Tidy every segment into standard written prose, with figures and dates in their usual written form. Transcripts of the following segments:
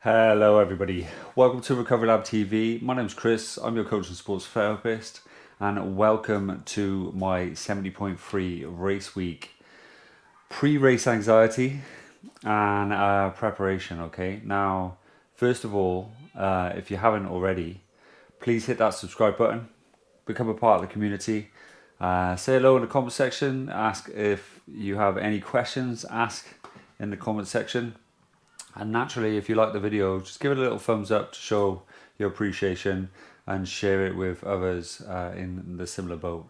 Hello, everybody. Welcome to Recovery Lab TV. My name's Chris. I'm your coach and sports therapist, and welcome to my 70.3 race week pre-race anxiety and preparation. Okay, now, first of all, if you haven't already, please hit that subscribe button, become a part of the community. Say hello in the comment section. Ask if you have any questions. Ask in the comment section. And naturally, if you like the video, just give it a little thumbs up to show your appreciation and share it with others in the similar boat.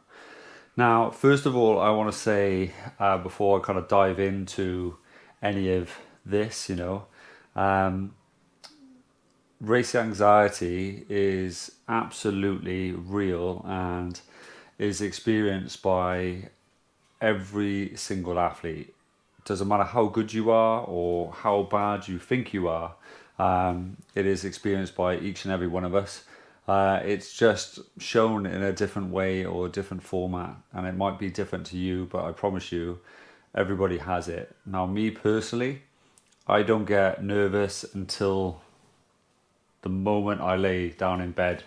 Now, first of all, I want to say, before I kind of dive into any of this, race anxiety is absolutely real and is experienced by every single athlete. Doesn't matter how good you are or how bad you think you are, it is experienced by each and every one of us. It's just shown in a different way or a different format, and it might be different to you, but I promise you, everybody has it. Now, me personally, I don't get nervous until the moment I lay down in bed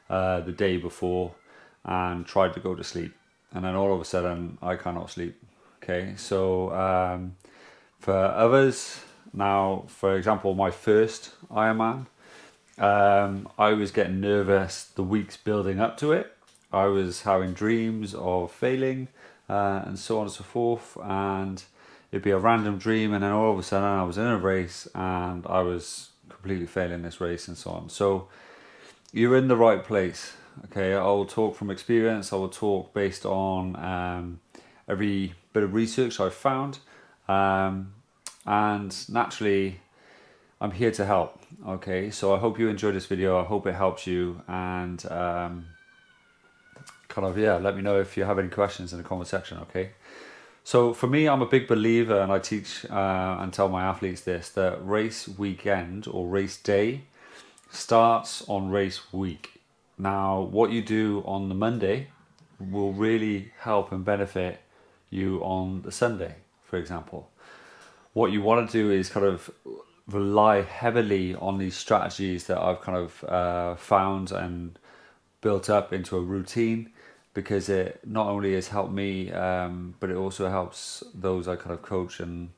the day before and try to go to sleep. And then all of a sudden, I cannot sleep. Okay, so for others, now, for example, my first Ironman, I was getting nervous the weeks building up to it. I was having dreams of failing and so on and so forth, and it'd be a random dream, and then all of a sudden I was in a race and I was completely failing this race and so on. So you're in the right place. Okay, I will talk from experience. I will talk based on every bit of research I've found, and naturally I'm here to help. Okay, so I hope you enjoy this video. I hope it helps you, and let me know if you have any questions in the comment section. Okay, so for me, I'm a big believer, and I teach and tell my athletes this, that race weekend or race day starts on race week. Now, what you do on the Monday will really help and benefit you on the Sunday, for example. What you want to do is kind of rely heavily on these strategies that I've kind of found and built up into a routine, because it not only has helped me, but it also helps those I kind of coach, and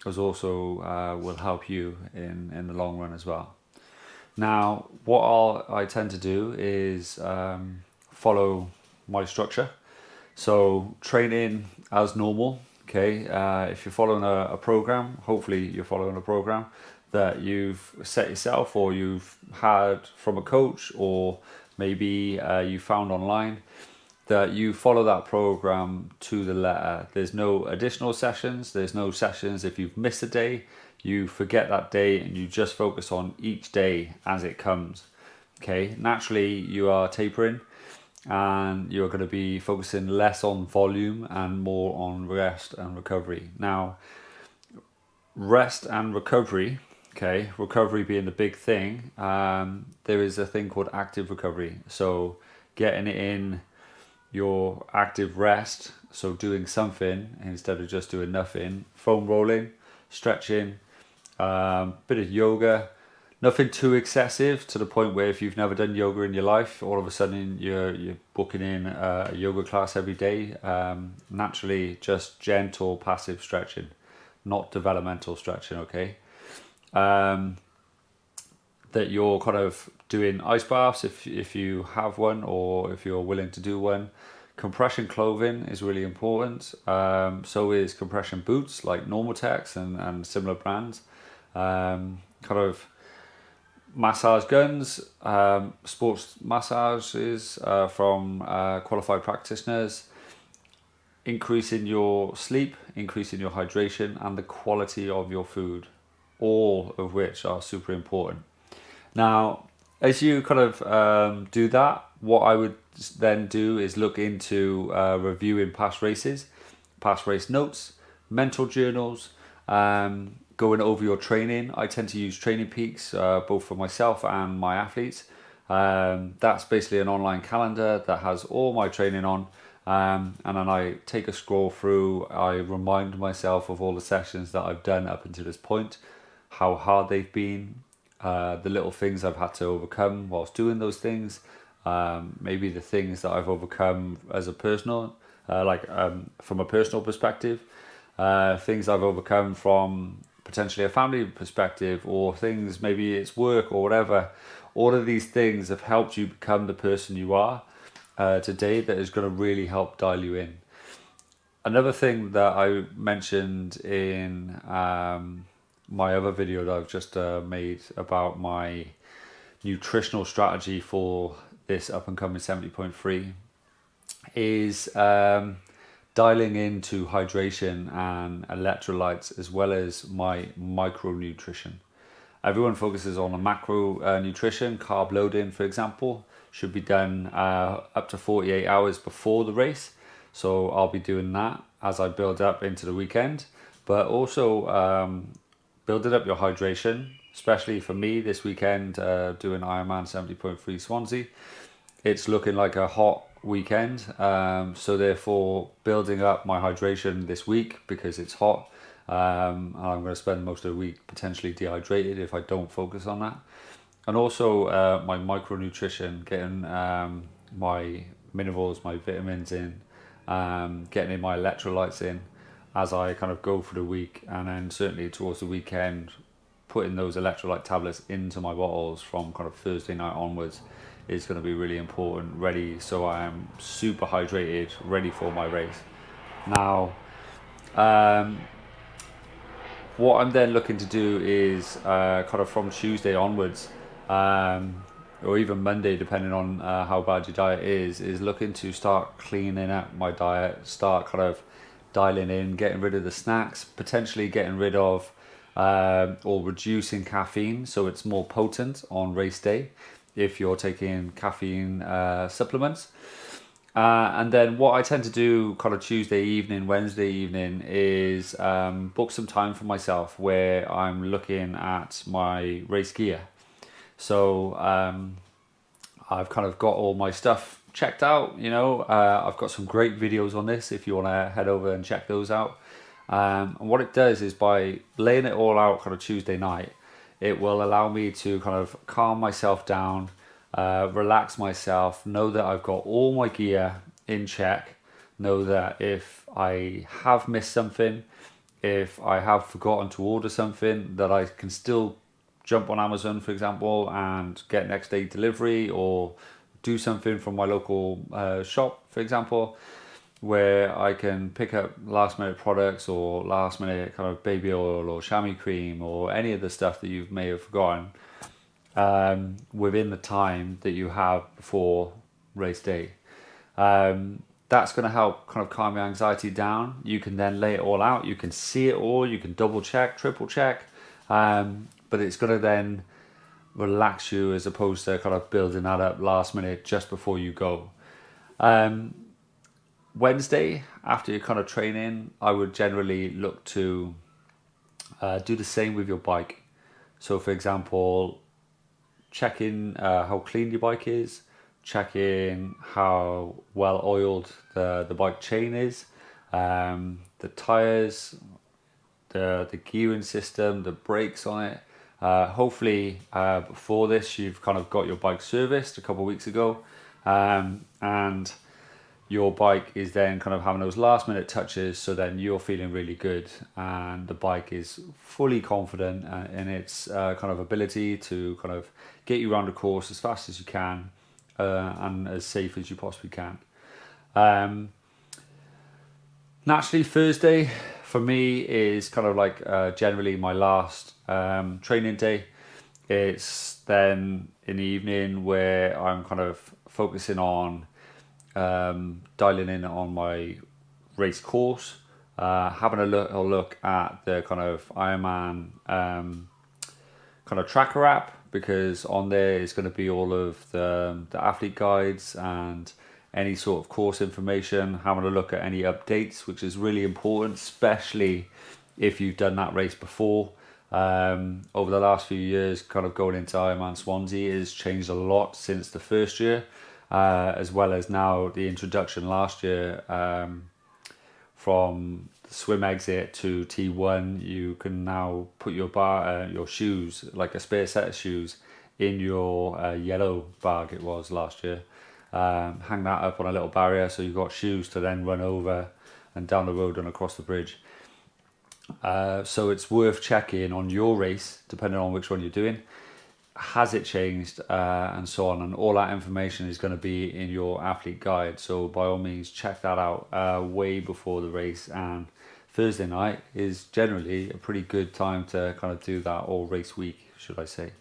as also will help you in the long run as well. Now, what I tend to do is follow my structure. So training as normal, okay? If you're following a program, hopefully you're following a program that you've set yourself or you've had from a coach, or maybe you found online, that you follow that program to the letter. There's no additional sessions. There's no sessions if you've missed a day. You forget that day and you just focus on each day as it comes. Okay, naturally you are tapering, and you're going to be focusing less on volume and more on rest and recovery. Now, rest and recovery, okay, recovery being the big thing, there is a thing called active recovery. So getting it in your active rest, so doing something instead of just doing nothing, foam rolling, stretching, bit of yoga, nothing too excessive to the point where if you've never done yoga in your life, all of a sudden you're booking in a yoga class every day. Naturally, just gentle passive stretching, not developmental stretching. Okay, that you're kind of doing ice baths if you have one, or if you're willing to do one. Compression clothing is really important. So is compression boots like Normatex and similar brands. Kind of massage guns, sports massages from qualified practitioners, increasing your sleep, increasing your hydration, and the quality of your food, all of which are super important. Now, as you kind of do that, what I would then do is look into reviewing past races, past race notes, mental journals, going over your training. I tend to use Training Peaks both for myself and my athletes. That's basically an online calendar that has all my training on, and then I take a scroll through. I remind myself of all the sessions that I've done up until this point, how hard they've been, the little things I've had to overcome whilst doing those things, maybe the things that I've overcome as a personal, from a personal perspective, things I've overcome from potentially a family perspective, or things, maybe it's work or whatever. All of these things have helped you become the person you are today, that is going to really help dial you in. Another thing that I mentioned in my other video that I've just made about my nutritional strategy for this up and coming 70.3 is dialing into hydration and electrolytes, as well as my micronutrition. Everyone focuses on a macro nutrition. Carb loading, for example, should be done up to 48 hours before the race. So I'll be doing that as I build up into the weekend. But also building up your hydration, especially for me this weekend, doing Ironman 70.3 Swansea. It's looking like a hot weekend. So therefore, building up my hydration this week because it's hot. And I'm going to spend most of the week potentially dehydrated if I don't focus on that. And also my micronutrition, getting my minerals, my vitamins in, getting in my electrolytes in as I kind of go for the week, and then certainly towards the weekend putting those electrolyte tablets into my bottles from kind of Thursday night onwards is going to be really important, ready, so I am super hydrated, ready for my race. Now what I'm then looking to do is kind of from Tuesday onwards, or even Monday, depending on how bad your diet is looking to start cleaning up my diet, start kind of dialing in, getting rid of the snacks, potentially getting rid of or reducing caffeine so it's more potent on race day if you're taking caffeine supplements. And then what I tend to do kind of Tuesday evening, Wednesday evening is book some time for myself where I'm looking at my race gear. So I've kind of got all my stuff checked out, I've got some great videos on this if you want to head over and check those out. And what it does is, by laying it all out kind of Tuesday night, it will allow me to kind of calm myself down, relax myself, know that I've got all my gear in check, know that if I have missed something, if I have forgotten to order something, that I can still jump on Amazon, for example, and get next day delivery, or do something from my local shop, for example, where I can pick up last minute products or last minute kind of baby oil or chamois cream or any of the stuff that you may have forgotten within the time that you have before race day. That's going to help kind of calm your anxiety down. You can then lay it all out, you can see it all, you can double check, triple check, but it's going to then relax you as opposed to kind of building that up last minute just before you go. Wednesday, after your kind of training, I would generally look to do the same with your bike. So for example, check in how clean your bike is, check in how well oiled the bike chain is, the tires, the gearing system, the brakes on it. Hopefully before this you've kind of got your bike serviced a couple of weeks ago, and your bike is then kind of having those last minute touches, so then you're feeling really good and the bike is fully confident in its kind of ability to kind of get you around the course as fast as you can and as safe as you possibly can. Naturally, Thursday for me is kind of like generally my last training day. It's then in the evening where I'm kind of focusing on dialing in on my race course, having a look at the kind of Ironman kind of tracker app, because on there is going to be all of the athlete guides and any sort of course information, having a look at any updates, which is really important, especially if you've done that race before. Over the last few years, kind of going into Ironman Swansea has changed a lot since the first year, as well as now the introduction last year from the swim exit to T1, you can now put your shoes, like a spare set of shoes, in your yellow bag it was last year. Hang that up on a little barrier so you've got shoes to then run over and down the road and across the bridge. So it's worth checking on your race, depending on which one you're doing. Has it changed, and so on, and all that information is going to be in your athlete guide, so by all means check that out way before the race. And Thursday night is generally a pretty good time to kind of do that, or race week should I say.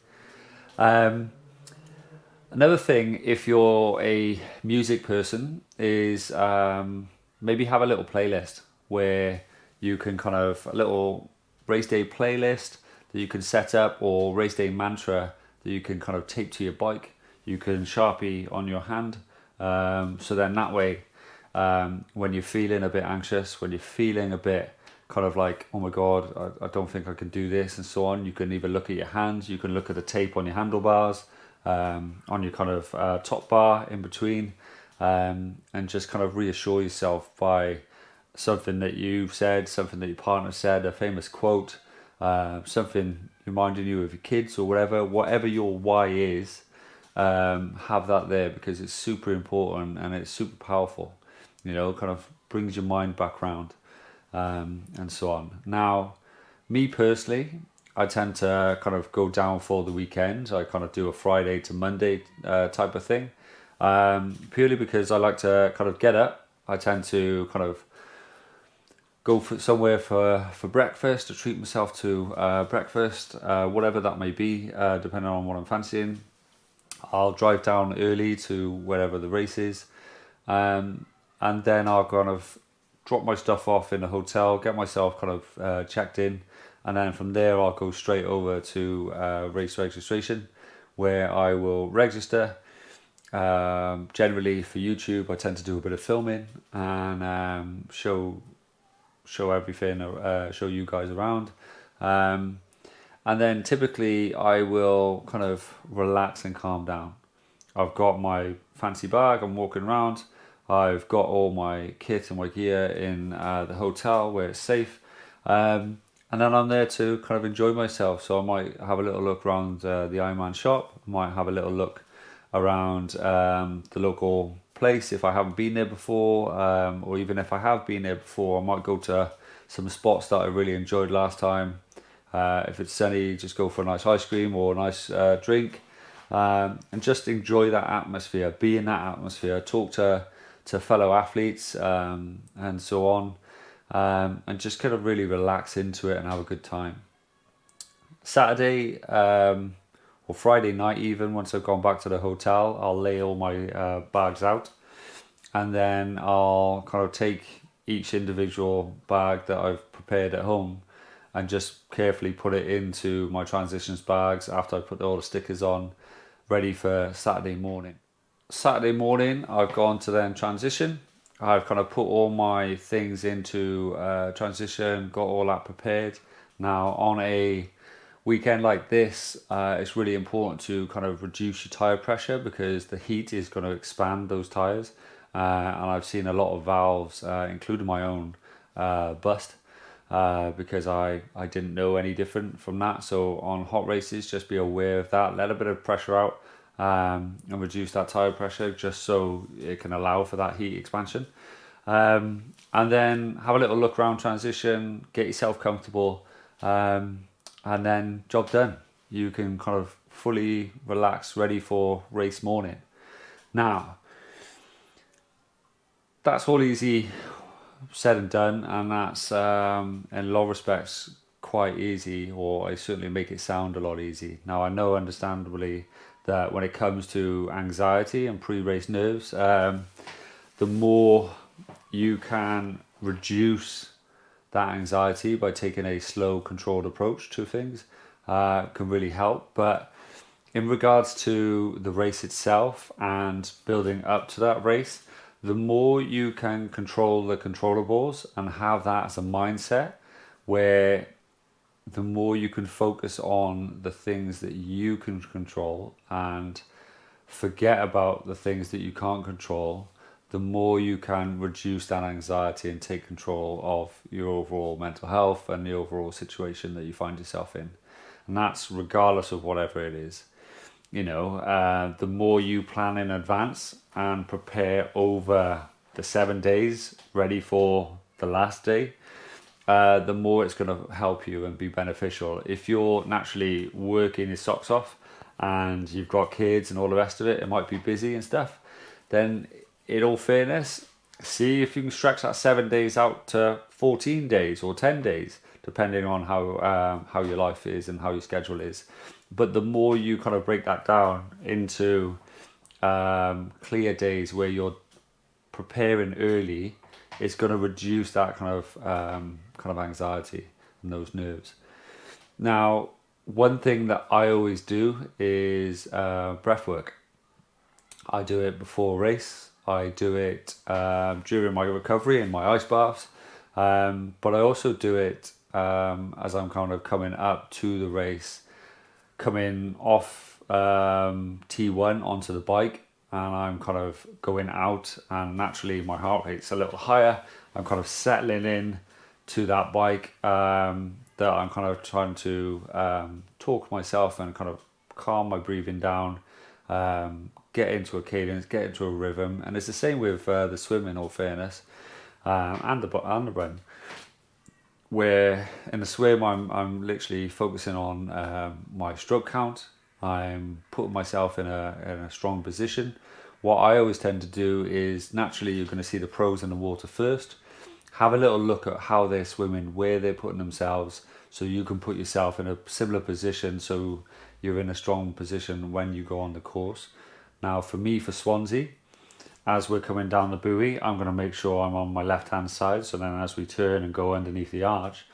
Another thing, if you're a music person, is maybe have a little playlist where you can kind of, a little race day playlist that you can set up, or race day mantra that you can kind of tape to your bike. You can Sharpie on your hand. So then that way, when you're feeling a bit anxious, when you're feeling a bit kind of like, oh my God, I don't think I can do this, and so on, you can either look at your hands, you can look at the tape on your handlebars, on your kind of top bar in between, and just kind of reassure yourself by something that you've said, something that your partner said, a famous quote, something reminding you of your kids, or whatever your why is. Have that there, because it's super important and it's super powerful, kind of brings your mind back round, and so on. Now, me personally, I tend to kind of go down for the weekend. I kind of do a Friday to Monday type of thing, purely because I like to kind of get up. I tend to kind of go for somewhere for breakfast, to treat myself to breakfast, whatever that may be, depending on what I'm fancying. I'll drive down early to wherever the race is, and then I'll kind of drop my stuff off in a hotel, get myself kind of checked in, and then from there I'll go straight over to race registration, where I will register. Generally for YouTube, I tend to do a bit of filming and show everything, show you guys around, and then typically I will kind of relax and calm down. I've got my fancy bag, I'm walking around, I've got all my kit and my gear in the hotel where it's safe, and then I'm there to kind of enjoy myself. So I might have a little look around the Ironman shop, I might have a little look around the local place if I haven't been there before, or even if I have been there before, I might go to some spots that I really enjoyed last time. If it's sunny, just go for a nice ice cream or a nice drink, and just enjoy that atmosphere, be in that atmosphere, talk to fellow athletes, and so on, and just kind of really relax into it and have a good time. Saturday, or Friday night even, once I've gone back to the hotel, I'll lay all my bags out, and then I'll kind of take each individual bag that I've prepared at home and just carefully put it into my transitions bags after I put all the stickers on, ready for Saturday morning. Saturday morning, I've gone to then transition. I've kind of put all my things into transition, got all that prepared. Now, on a weekend like this, it's really important to kind of reduce your tire pressure, because the heat is going to expand those tires, and I've seen a lot of valves, including my own, bust, because I didn't know any different from that. So on hot races, just be aware of that, let a bit of pressure out, and reduce that tire pressure, just so it can allow for that heat expansion, and then have a little look around transition, get yourself comfortable, and then job done. You can kind of fully relax, ready for race morning. Now, that's all easy said and done, and that's in a lot of respects quite easy, or I certainly make it sound a lot easy. Now, I know understandably that when it comes to anxiety and pre-race nerves, the more you can reduce that anxiety by taking a slow, controlled approach to things, can really help. But in regards to the race itself and building up to that race, the more you can control the controllables and have that as a mindset, where the more you can focus on the things that you can control and forget about the things that you can't control, the more you can reduce that anxiety and take control of your overall mental health and the overall situation that you find yourself in. And that's regardless of whatever it is. The more you plan in advance and prepare over the 7 days ready for the last day, the more it's going to help you and be beneficial. If you're naturally working your socks off and you've got kids and all the rest of it, it might be busy and stuff, then in all fairness, see if you can stretch that 7 days out to 14 days or 10 days, depending on how your life is and how your schedule is. But the more you kind of break that down into clear days where you're preparing early, it's going to reduce that kind of anxiety and those nerves. Now, one thing that I always do is breath work. I do it before a race. I do it during my recovery in my ice baths. But I also do it as I'm kind of coming up to the race, coming off T1 onto the bike, and I'm kind of going out, and naturally my heart rate's a little higher. I'm kind of settling in to that bike, that I'm kind of trying to talk myself and kind of calm my breathing down, get into a cadence, get into a rhythm. And it's the same with the swim, in all fairness, and the run, where in the swim I'm literally focusing on my stroke count. I'm putting myself in a strong position. What I always tend to do is, naturally you're going to see the pros in the water first. Have a little look at how they're swimming, where they're putting themselves, so you can put yourself in a similar position, so you're in a strong position when you go on the course. Now for me, for Swansea, as we're coming down the buoy, I'm going to make sure I'm on my left hand side, so then as we turn and go underneath the arch,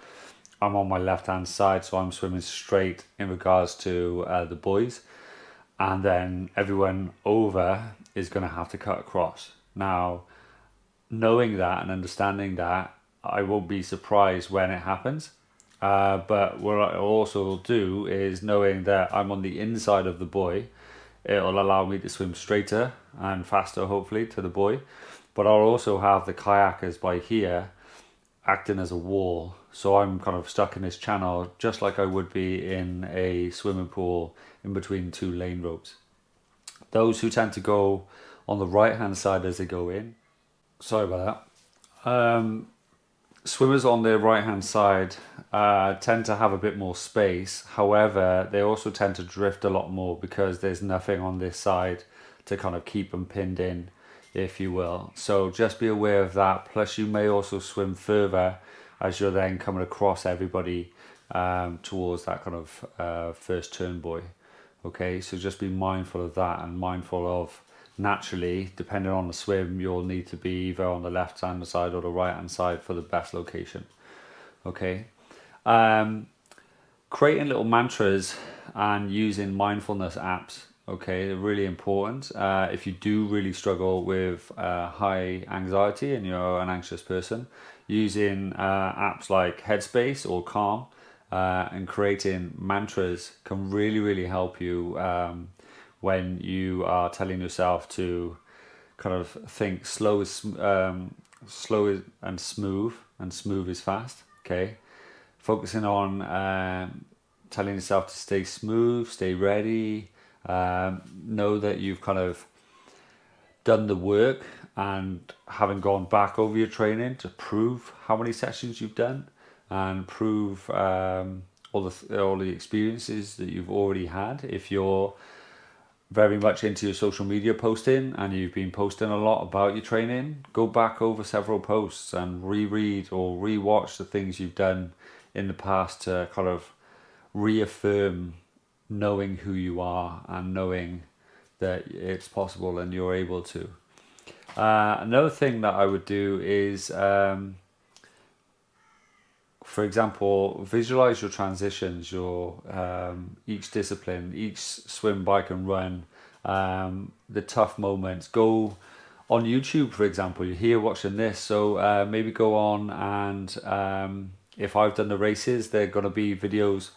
I'm on my left hand side, so I'm swimming straight in regards to the buoys, and then everyone over is going to have to cut across. Now, knowing that and understanding that, I won't be surprised when it happens. But what I also do is, knowing that I'm on the inside of the buoy, it'll allow me to swim straighter and faster, hopefully, to the buoy. But I'll also have the kayakers by here acting as a wall. So I'm kind of stuck in this channel, just like I would be in a swimming pool in between two lane ropes. Those who tend to go on the right hand side as they go in, sorry about that. Swimmers on their right hand side tend to have a bit more space. However, they also tend to drift a lot more because there's nothing on this side to kind of keep them pinned in, if you will. So just be aware of that. Plus you may also swim further as you're then coming across everybody towards that kind of first turn buoy. Okay, so just be mindful of that, and mindful of, naturally, depending on the swim, you'll need to be either on the left hand side or the right hand side for the best location. Okay, creating little mantras and using mindfulness apps, okay, they're really important. If you do really struggle with high anxiety and you're an anxious person, using apps like Headspace or Calm and creating mantras can really help you when you are telling yourself to kind of think slow and smooth is fast. Okay, focusing on telling yourself to stay smooth, stay ready, know that you've kind of done the work, and having gone back over your training to prove how many sessions you've done, and prove all the experiences that you've already had. If you're very much into your social media posting and you've been posting a lot about your training, go back over several posts and reread or rewatch the things you've done in the past to kind of reaffirm knowing who you are and knowing that it's possible and you're able to. Another thing that I would do is, for example, visualize your transitions, your each discipline, each swim, bike and run, the tough moments. Go on YouTube, for example. You're here watching this, so maybe go on and if I've done the races, there are going to be videos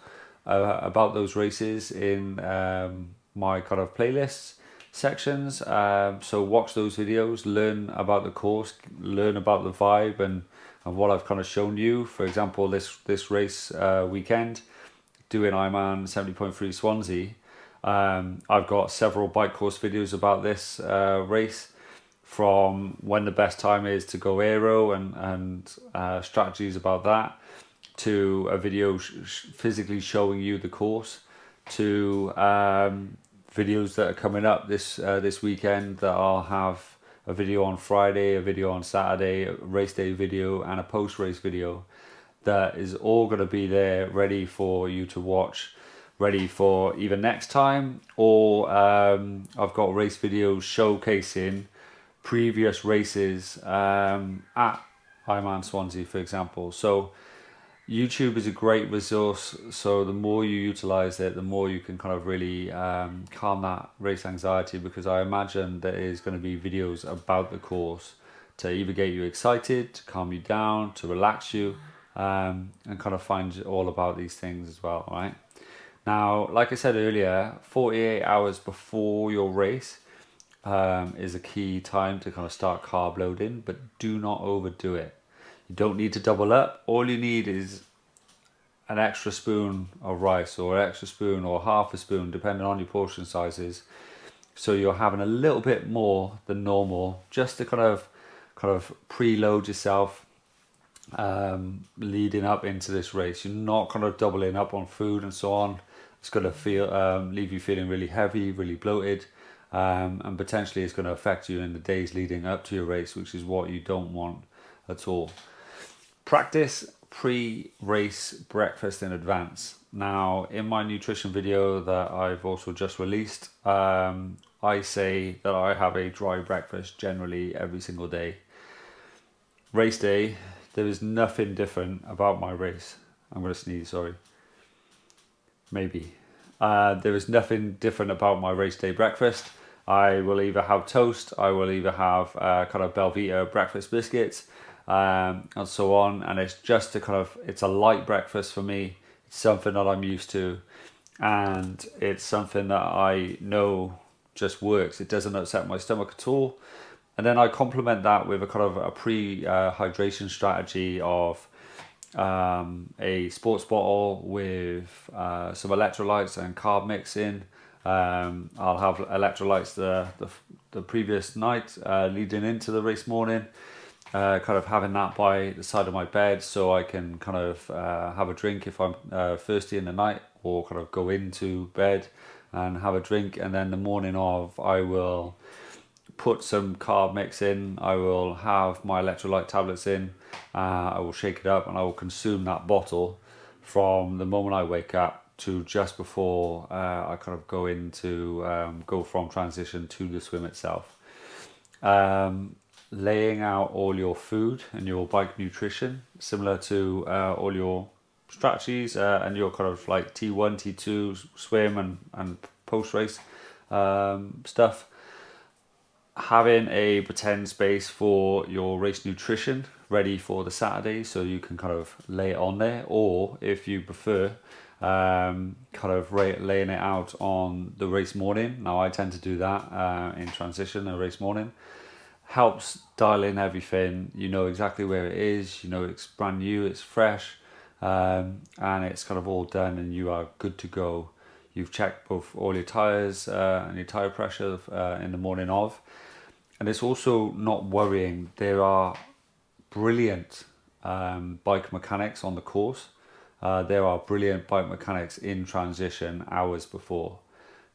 about those races in my kind of playlists. sections. So watch those videos, learn about the course, learn about the vibe and what I've kind of shown you. For example, this race weekend, doing Ironman 70.3 Swansea. I've got several bike course videos about this race, from when the best time is to go aero and strategies about that, to a video physically showing you the course, to videos that are coming up this weekend that I'll have a video on Friday, a video on Saturday, a race day video and a post-race video that is all going to be there ready for you to watch, ready for either next time, or I've got race videos showcasing previous races at Ironman Swansea, for example. So YouTube is a great resource, so the more you utilize it, the more you can kind of really calm that race anxiety, because I imagine there is going to be videos about the course to either get you excited, to calm you down, to relax you, and kind of find all about these things as well, right? Now, like I said earlier, 48 hours before your race is a key time to kind of start carb loading, but do not overdo it. You don't need to double up. All you need is an extra spoon of rice, or an extra spoon or half a spoon, depending on your portion sizes. So you're having a little bit more than normal, just to kind of preload yourself leading up into this race. You're not kind of doubling up on food and so on. It's going to leave you feeling really heavy, really bloated, and potentially it's going to affect you in the days leading up to your race, which is what you don't want at all. Practice pre-race breakfast in advance. Now, in my nutrition video that I've also just released, I say that I have a dry breakfast generally every single day. Race day, there is nothing different about my race. I'm going to sneeze, sorry. Maybe. There is nothing different about my race day breakfast. I will either have toast, I will either have kind of Belvita breakfast biscuits, and so on. And it's just it's a light breakfast for me. It's something that I'm used to, and it's something that I know just works. It doesn't upset my stomach at all. And then I complement that with a kind of a pre-hydration strategy of a sports bottle with some electrolytes and carb mix in. I'll have electrolytes the previous night leading into the race morning, kind of having that by the side of my bed so I can kind of have a drink if I'm thirsty in the night, or kind of go into bed and have a drink. And then the morning of, I will put some carb mix in, I will have my electrolyte tablets in, I will shake it up, and I will consume that bottle from the moment I wake up to just before I kind of go from transition to the swim itself. Laying out all your food and your bike nutrition, similar to all your strategies and your kind of like T1, T2 swim and post-race stuff. Having a pretend space for your race nutrition ready for the Saturday, so you can kind of lay it on there, or if you prefer, kind of laying it out on the race morning. Now I tend to do that in transition, a race morning. Helps dial in everything. You know exactly where it is, you know it's brand new, it's fresh, and it's kind of all done, and you are good to go. You've checked both all your tyres and your tyre pressure in the morning of. And it's also not worrying. There are brilliant bike mechanics on the course. There are brilliant bike mechanics in transition hours before.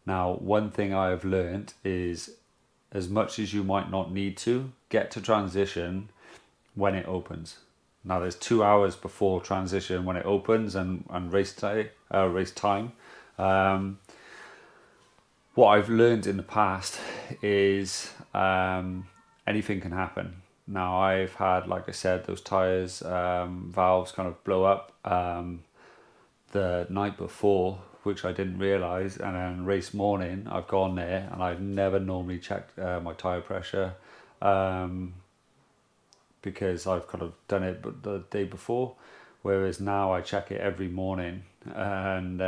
Now, one thing I have learned is, as much as you might not need to, get to transition when it opens. Now, there's 2 hours before transition when it opens and race time. What I've learned in the past is anything can happen. Now, I've had, like I said, those tyres, valves kind of blow up the night before, which I didn't realise, and then race morning I've gone there and I've never normally checked my tyre pressure because I've kind of done it the day before, whereas now I check it every morning. And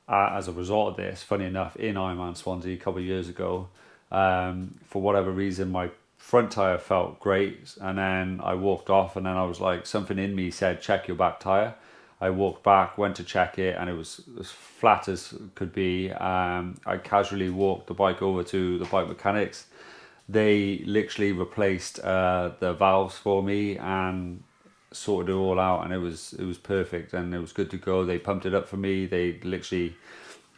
as a result of this, funny enough, in Ironman Swansea a couple of years ago, for whatever reason, my front tire felt great, and then I walked off, and then I was like, something in me said, check your back tire. I walked back, went to check it, and it was as flat as could be. I casually walked the bike over to the bike mechanics. They literally replaced the valves for me and sorted it all out, and it was perfect, and it was good to go. They pumped it up for me. They literally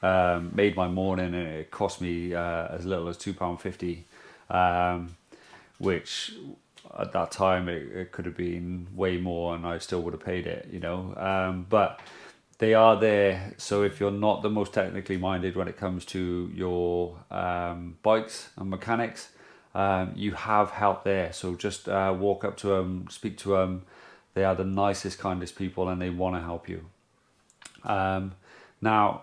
made my morning, and it cost me as little as £2.50, which at that time it could have been way more, and I still would have paid it, you know. But they are there, so if you're not the most technically minded when it comes to your bikes and mechanics, you have help there. So just walk up to them, speak to them. They are the nicest, kindest people, and they want to help you. Now,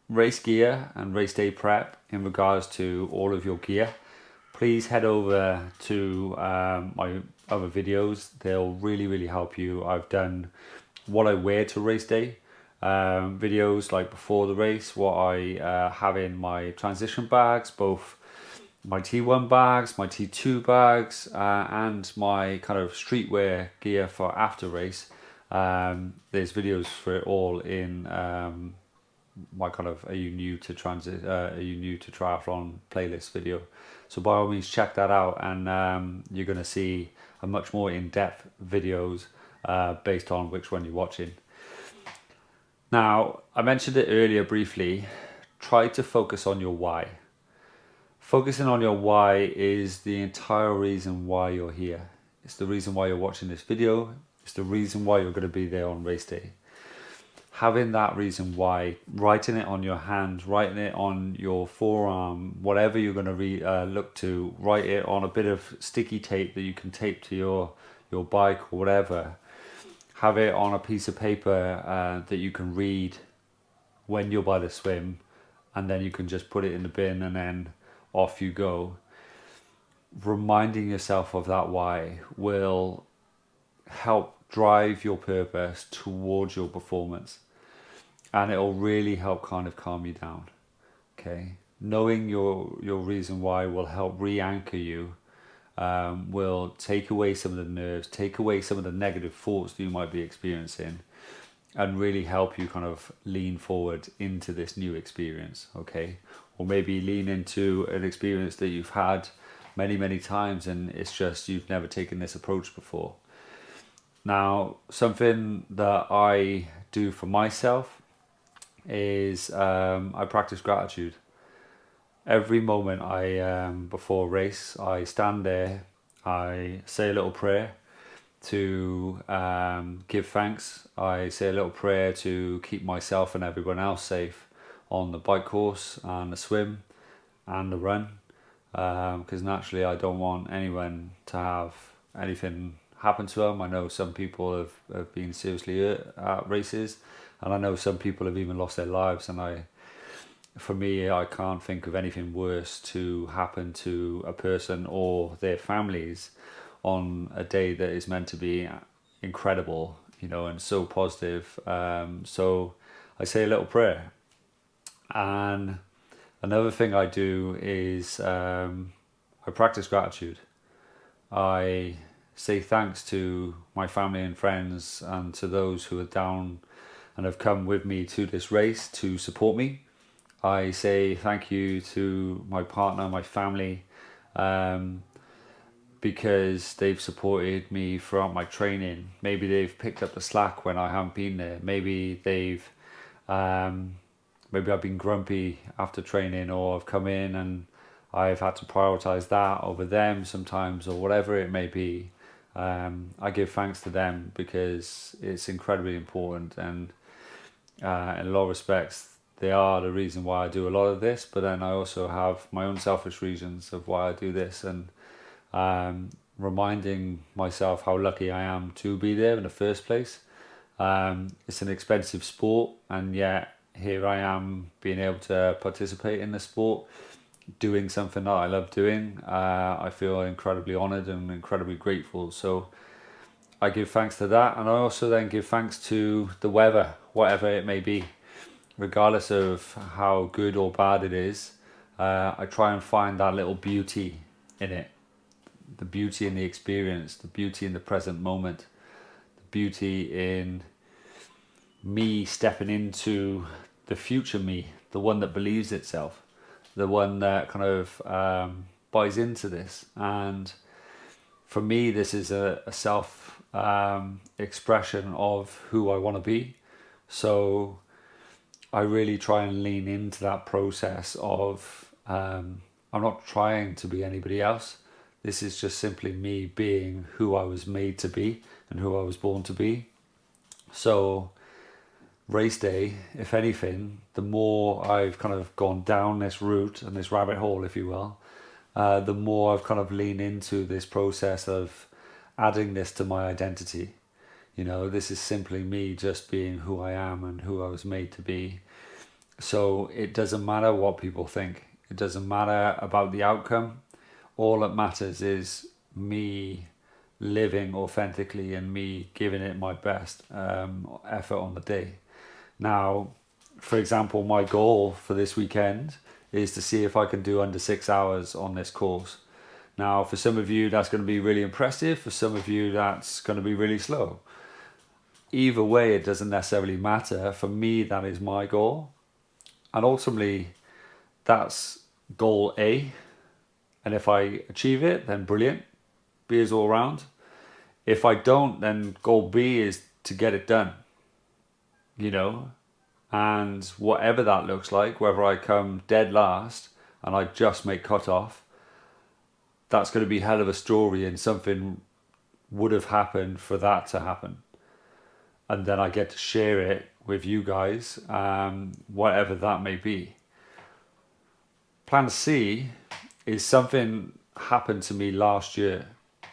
race gear and race day prep in regards to all of your gear, please head over to my other videos. They'll really help you. I've done what I wear to race day videos, like before the race, what I have in my transition bags, both my T1 bags, my T2 bags, and my kind of streetwear gear for after race. There's videos for it all in my kind of Are You New to Triathlon playlist video. So by all means check that out, and you're going to see a much more in-depth videos based on which one you're watching. Now, I mentioned it earlier briefly, try to focus on your why. Focusing on your why is the entire reason why you're here. It's the reason why you're watching this video. It's the reason why you're going to be there on race day. Having that reason why, writing it on your hand, writing it on your forearm, whatever you're going to look to, write it on a bit of sticky tape that you can tape to your bike or whatever. Have it on a piece of paper that you can read when you're by the swim, and then you can just put it in the bin, and then off you go. Reminding yourself of that why will help drive your purpose towards your performance, and it'll really help kind of calm you down. Okay, knowing your reason why will help re-anchor you, will take away some of the nerves, take away some of the negative thoughts that you might be experiencing, and really help you kind of lean forward into this new experience. Okay, or maybe lean into an experience that you've had many times, and it's just you've never taken this approach before. Now, something that I do for myself is I practice gratitude. Every moment before a race, I stand there, I say a little prayer to give thanks. I say a little prayer to keep myself and everyone else safe on the bike course and the swim and the run, because naturally I don't want anyone to have anything happen to them. I know some people have been seriously hurt at races, and I know some people have even lost their lives, and for me, I can't think of anything worse to happen to a person or their families on a day that is meant to be incredible, you know, and so positive. So I say a little prayer. And another thing I do is I practice gratitude. I say thanks to my family and friends, and to those who are down and have come with me to this race to support me. I say thank you to my partner, my family, because they've supported me throughout my training. Maybe they've picked up the slack when I haven't been there. Maybe I've been grumpy after training, or I've come in and I've had to prioritize that over them sometimes, or whatever it may be. I give thanks to them because it's incredibly important, and in a lot of respects, they are the reason why I do a lot of this. But then I also have my own selfish reasons of why I do this, and reminding myself how lucky I am to be there in the first place. It's an expensive sport, and yet here I am being able to participate in the sport, doing something that I love doing. I feel incredibly honoured and incredibly grateful. So I give thanks to that, and I also then give thanks to the weather, whatever it may be. regardless of how good or bad it is, I try and find that little beauty in it. The beauty in the experience, the beauty in the present moment, the beauty in me stepping into the future me, the one that believes itself, the one that kind of buys into this. And for me, this is a self expression of who I want to be. So I really try and lean into that process of I'm not trying to be anybody else. This is just simply me being who I was made to be and who I was born to be. So race day, if anything, the more I've kind of gone down this route and this rabbit hole, if you will, the more I've kind of leaned into this process of adding this to my identity. You know, this is simply me just being who I am and who I was made to be. So it doesn't matter what people think. It doesn't matter about the outcome. All that matters is me living authentically and me giving it my best effort on the day. Now, for example, my goal for this weekend is to see if I can do under 6 hours on this course. Now, for some of you, that's going to be really impressive. For some of you, that's going to be really slow. Either way, it doesn't necessarily matter. For me, that is my goal. And ultimately, that's goal A. And if I achieve it, then brilliant. B is all round. If I don't, then goal B is to get it done. You know, and whatever that looks like, whether I come dead last and I just make cut off, that's going to be hell of a story, and something would have happened for that to happen. And then I get to share it with you guys, whatever that may be. Plan C is something happened to me last year.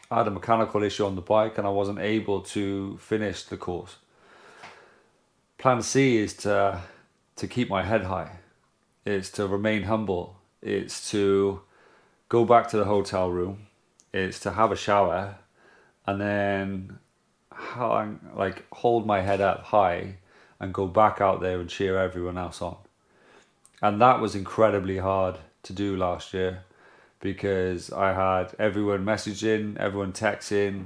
I had a mechanical issue on the bike and I wasn't able to finish the course. Plan C is to keep my head high. It's to remain humble. It's to go back to the hotel room. It's to have a shower and then hold my head up high and go back out there and cheer everyone else on. And that was incredibly hard to do last year because I had everyone messaging, everyone texting,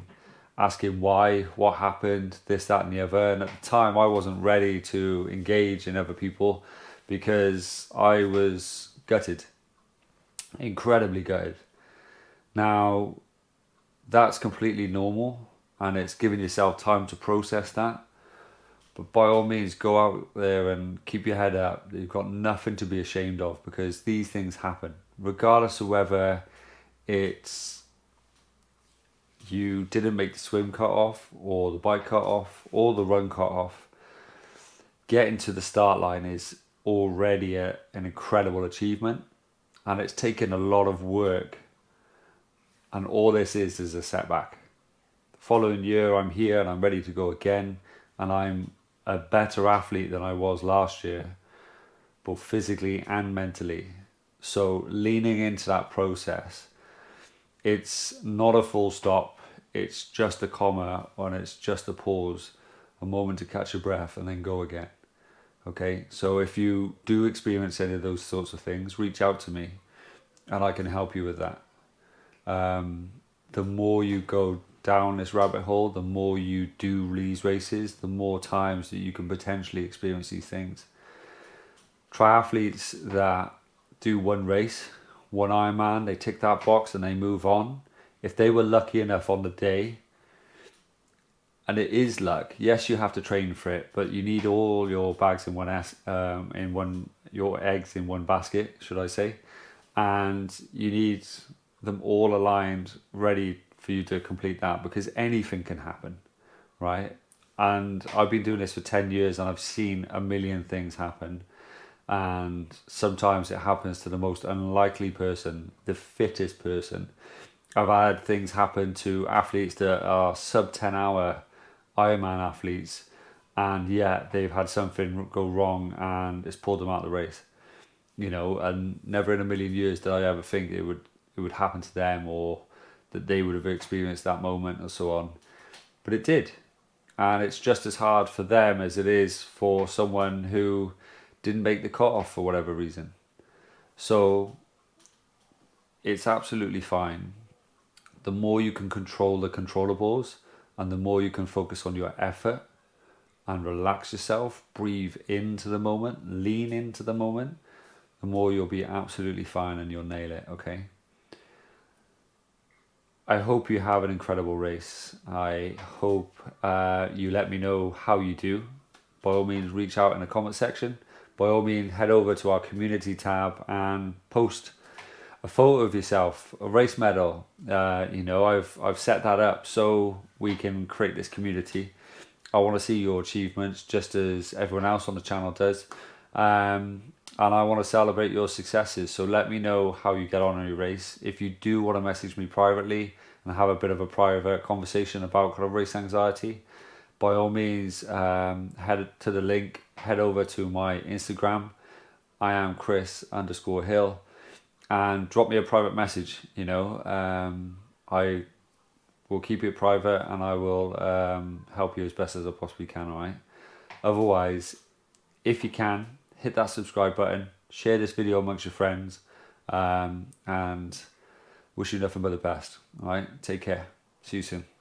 asking why, what happened, this, that and the other. And at the time I wasn't ready to engage in other people because I was gutted, incredibly gutted. Now, that's completely normal and it's giving yourself time to process that. But by all means, go out there and keep your head up. You've got nothing to be ashamed of because these things happen, regardless of whether it's you didn't make the swim cut off or the bike cut off or the run cut off. Getting to the start line is already an incredible achievement, and it's taken a lot of work, and all this is a setback. The following year I'm here and I'm ready to go again, and I'm a better athlete than I was last year, both physically and mentally. So leaning into that process, it's not a full stop, it's just a comma and it's just a pause, a moment to catch your breath and then go again. Okay, so if you do experience any of those sorts of things, reach out to me and I can help you with that. The more you go down this rabbit hole, the more you do these races, the more times that you can potentially experience these things. Triathletes that do one race, one Ironman, they tick that box and they move on. If they were lucky enough on the day, and it is luck, yes, you have to train for it, but you need all your bags in your eggs in one basket, should I say, and you need them all aligned, ready for you to complete that, because anything can happen, right? And I've been doing this for 10 years and I've seen a million things happen. And sometimes it happens to the most unlikely person, the fittest person. I've had things happen to athletes that are sub 10 hour Ironman athletes, and yet they've had something go wrong and it's pulled them out of the race. You know, and never in a million years did I ever think it would happen to them or that they would have experienced that moment or so on. But it did. And it's just as hard for them as it is for someone who didn't make the cut-off for whatever reason. So it's absolutely fine. The more you can control the controllables, and the more you can focus on your effort and relax yourself, breathe into the moment, lean into the moment, the more you'll be absolutely fine and you'll nail it, okay? I hope you have an incredible race. I hope you let me know how you do. By all means, reach out in the comment section. By all means, head over to our community tab and post a photo of yourself, a race medal. I've set that up so we can create this community. I want to see your achievements just as everyone else on the channel does. And I want to celebrate your successes. So let me know how you get on in your race. If you do want to message me privately and have a bit of a private conversation about kind of race anxiety, by all means, head to the link, head over to my Instagram. I am Chris_Hill, and drop me a private message. I will keep it private, and I will help you as best as I possibly can, all right? Otherwise, if you can, hit that subscribe button, share this video amongst your friends, and wish you nothing but the best, all right? Take care. See you soon.